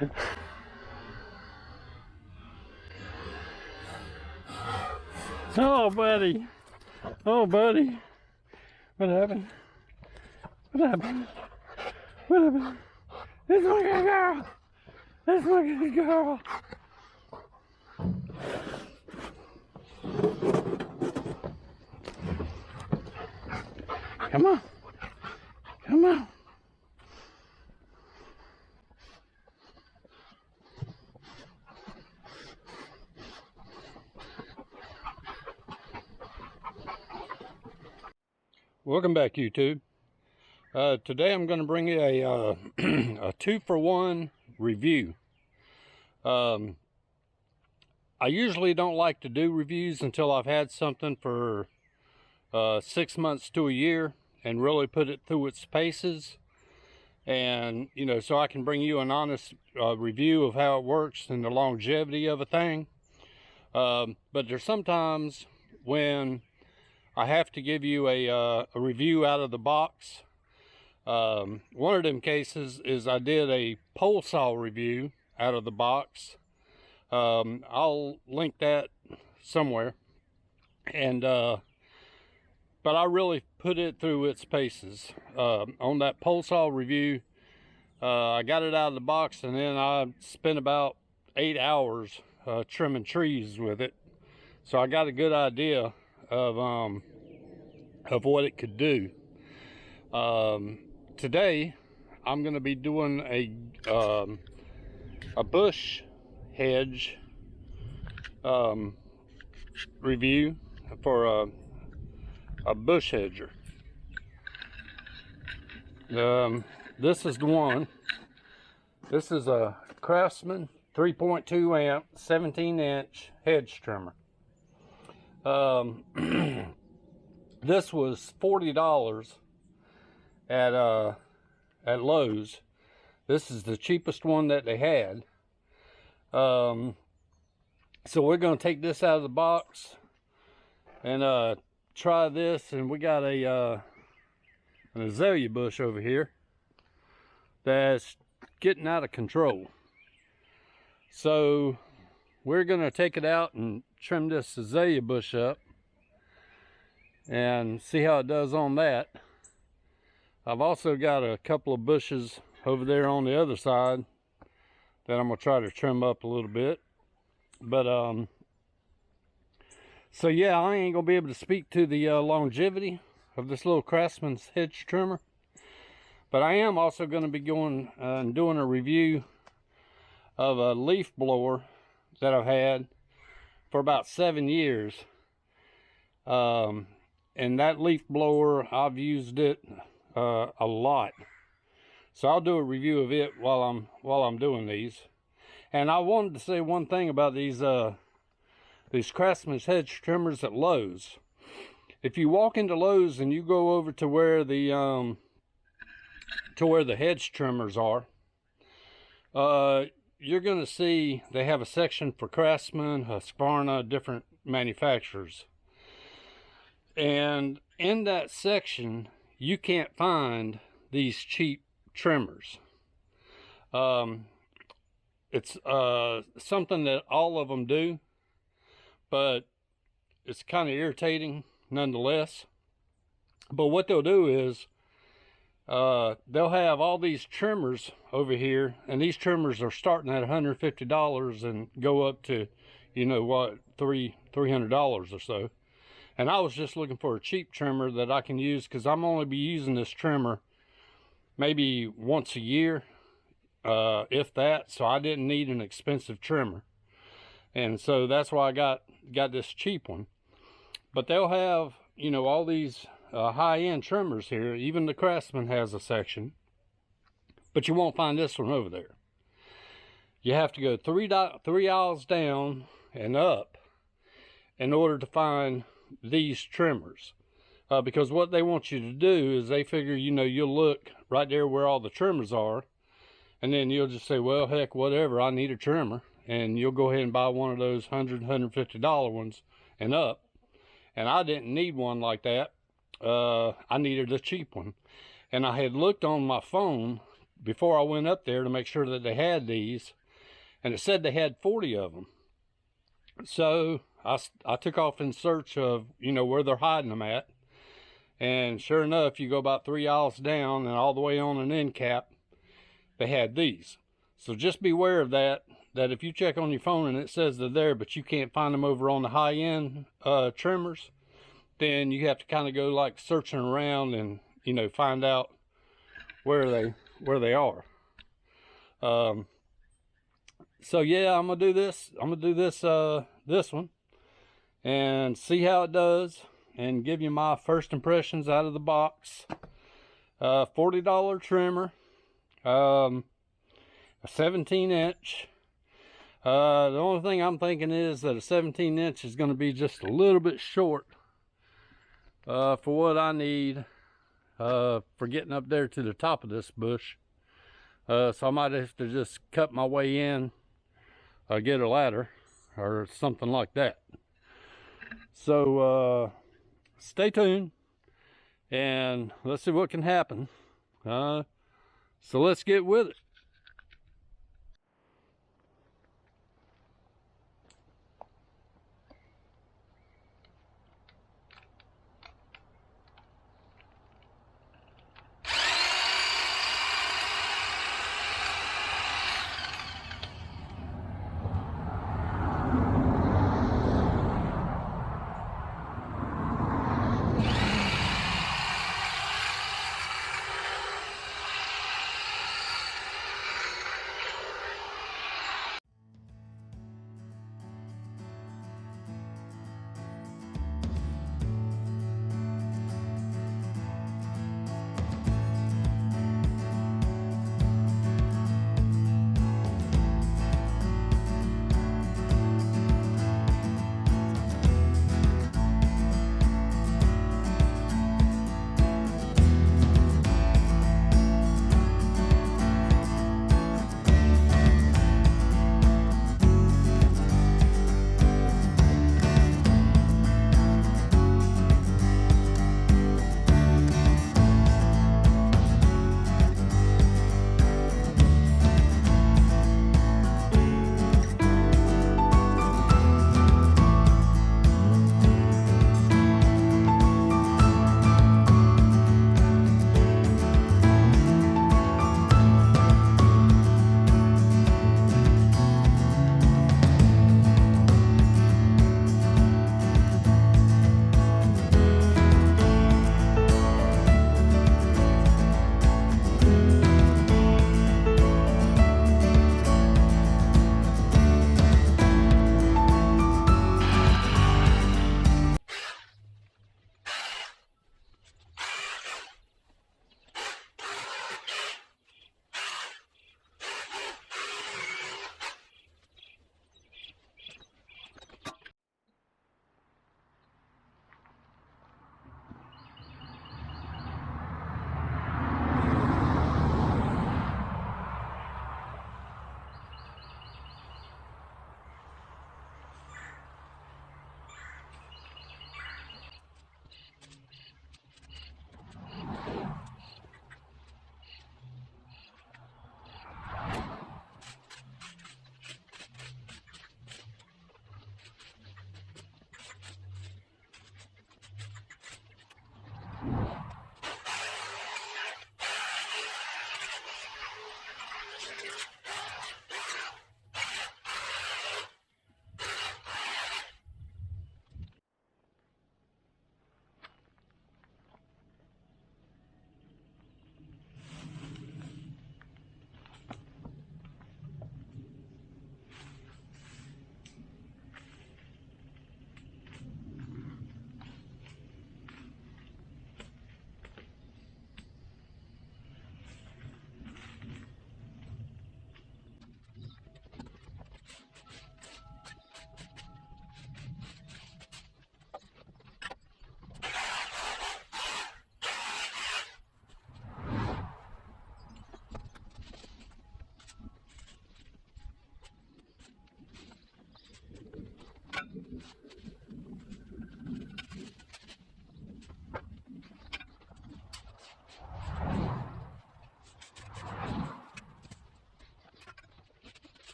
Oh, buddy. Oh, buddy. What happened? What happened? What happened? It's my good girl. It's my good girl. Come on. Come on. Welcome back, YouTube. Today I'm going to bring you a 2-for-1 review. I usually don't like to do reviews until I've had something for 6 months to a year and really put it through its paces, and so I can bring you an honest review of how it works and the longevity of a thing. But there's sometimes when I have to give you a review out of the box. One of them cases is I did a pole saw review out of the box. I'll link that somewhere. And but I really put it through its paces. On that pole saw review, I got it out of the box, and then I spent about 8 hours trimming trees with it. So I got a good idea of what it could do. Today I'm going to be doing a bush hedge review for a bush hedger. This is the one. This is a Craftsman 3.2 amp 17-inch hedge trimmer. This was $40 at Lowe's. This is the cheapest one that they had. So we're going to take this out of the box and try this. And we got an azalea bush over here that's getting out of control. So we're going to take it out and trim this azalea bush up and see how it does on that. I've also got a couple of bushes over there on the other side that I'm going to try to trim up a little bit. But so yeah, I ain't going to be able to speak to the longevity of this little Craftsman's hedge trimmer. But I am also going to be going and doing a review of a leaf blower that I've had for about 7 years. And that leaf blower, I've used it a lot. So I'll do a review of it while I'm doing these. And I wanted to say one thing about these Craftsman's hedge trimmers at Lowe's. If you walk into Lowe's and you go over to where the hedge trimmers are, you're going to see they have a section for Craftsman, Husqvarna, different manufacturers. And in that section, you can't find these cheap trimmers. It's something that all of them do, but it's kind of irritating nonetheless. But what they'll do is they'll have all these trimmers over here, and these trimmers are starting at $150 and go up to, $300 or so. And I was just looking for a cheap trimmer that I can use, because I'm only be using this trimmer maybe once a year, if that. So I didn't need an expensive trimmer, and so that's why I got this cheap one. But they'll have all these high-end trimmers here. Even the Craftsman has a section, but you won't find this one over there. You have to go three aisles down and up in order to find these trimmers, because what they want you to do is they figure you'll look right there where all the trimmers are, and then you'll just say, well, heck, whatever, I need a trimmer, and you'll go ahead and buy one of those $150 ones and up. And I didn't need one like that. I needed a cheap one, and I had looked on my phone before I went up there to make sure that they had these, and it said they had 40 of them. So I took off in search of, you know, where they're hiding them at. And sure enough, you go about 3 aisles down and all the way on an end cap, they had these. So just beware of that if you check on your phone and it says they're there, but you can't find them over on the high end trimmers, then you have to kind of go like searching around and, you know, find out where they are. So yeah, I'm gonna do this. I'm gonna do this one and see how it does, and give you my first impressions out of the box. $40 trimmer, a 17-inch. The only thing I'm thinking is that a 17-inch is going to be just a little bit short for what I need for getting up there to the top of this bush. So I might have to just cut my way in, get a ladder or something like that. So stay tuned and let's see what can happen. So let's get with it.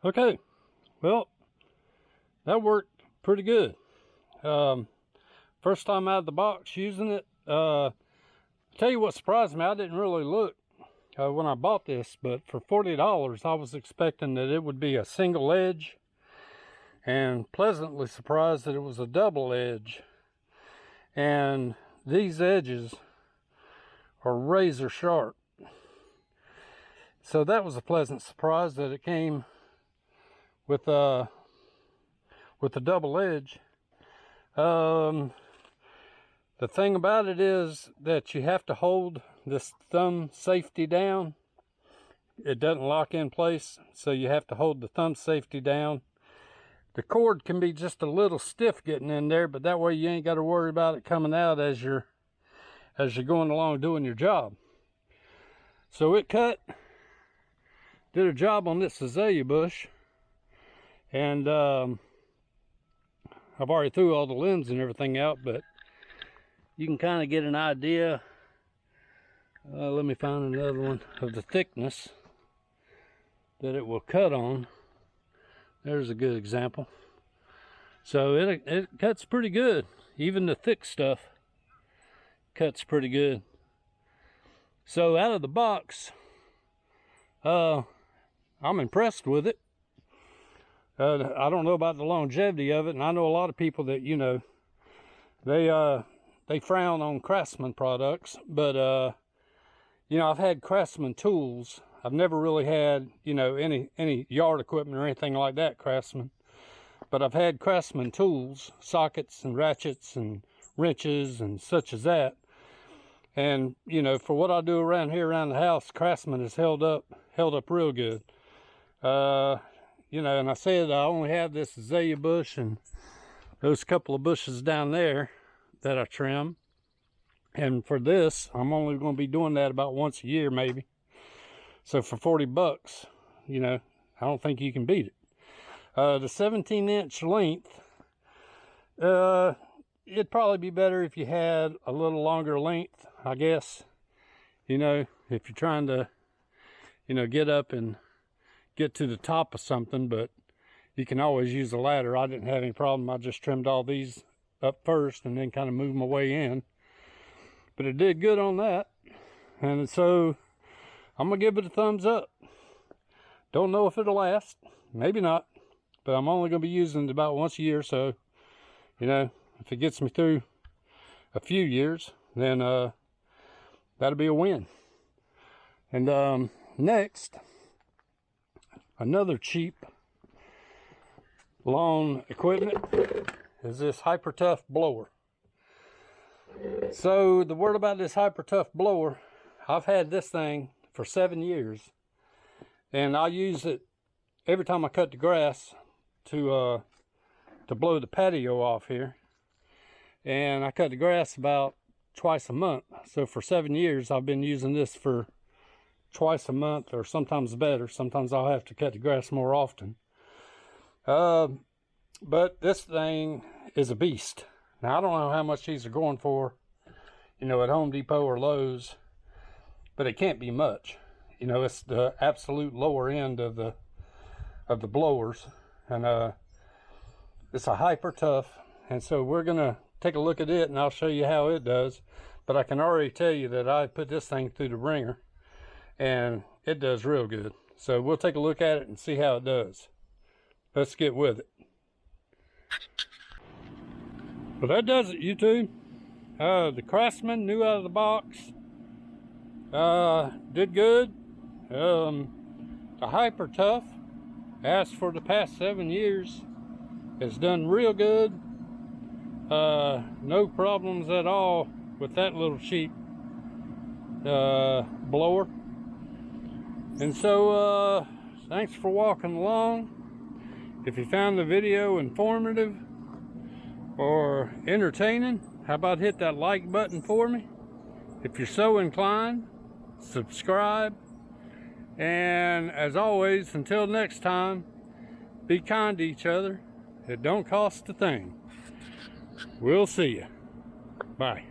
Okay, well, that worked pretty good. First time out of the box using it. Tell you what surprised me, I didn't really look when I bought this, but for $40 I was expecting that it would be a single edge, and pleasantly surprised that it was a double edge. And these edges are razor sharp, so that was a pleasant surprise that it came with a double edge. The thing about it is that you have to hold this thumb safety down. It doesn't lock in place, so you have to hold the thumb safety down. The cord can be just a little stiff getting in there, but that way you ain't got to worry about it coming out as you're going along doing your job. So it did a job on this azalea bush, and I've already threw all the limbs and everything out, but you can kind of get an idea. Let me find another one of the thickness that it will cut on. There's a good example. So it cuts pretty good. Even the thick stuff cuts pretty good. So out of the box, I'm impressed with it. I don't know about the longevity of it, and I know a lot of people that, you know, they frown on Craftsman products, but you know, I've had Craftsman tools. I've never really had, you know, any yard equipment or anything like that, Craftsman. But I've had Craftsman tools, sockets and ratchets and wrenches and such as that. And, you know, for what I do around here around the house, Craftsman has held up real good. You know, and I said I only have this azalea bush and those couple of bushes down there that I trim. And for this, I'm only going to be doing that about once a year, maybe. So for $40, you know, I don't think you can beat it. The 17-inch length, it'd probably be better if you had a little longer length, I guess. You know, if you're trying to, you know, get up and get to the top of something, but you can always use a ladder. I didn't have any problem. I just trimmed all these up first and then kind of moved my way in. But it did good on that. And so I'm gonna give it a thumbs up. Don't know if it'll last, maybe not, but I'm only gonna be using it about once a year. So, you know, if it gets me through a few years, then that'll be a win. And next, another cheap lawn equipment is this Hyper Tough blower. So the word about this Hyper Tough blower, I've had this thing for 7 years, and I use it every time I cut the grass to blow the patio off here. And I cut the grass about twice a month. So for 7 years, I've been using this for twice a month, or sometimes better. Sometimes I'll have to cut the grass more often. But this thing is a beast. Now, I don't know how much these are going for, you know, at Home Depot or Lowe's, but it can't be much. You know, it's the absolute lower end of the blowers, and it's a Hyper Tough. And so we're gonna take a look at it, and I'll show you how it does. But I can already tell you that I put this thing through the ringer, and it does real good. So we'll take a look at it and see how it does. Let's get with it. Well, that does it, YouTube. The Craftsman, new out of the box, did good. The Hyper Tough, as for the past 7 years, has done real good. No problems at all with that little cheap blower. And so thanks for walking along. If you found the video informative or entertaining, how about hit that like button for me? If you're so inclined, subscribe. And as always, until next time, be kind to each other. It don't cost a thing. We'll see you. Bye.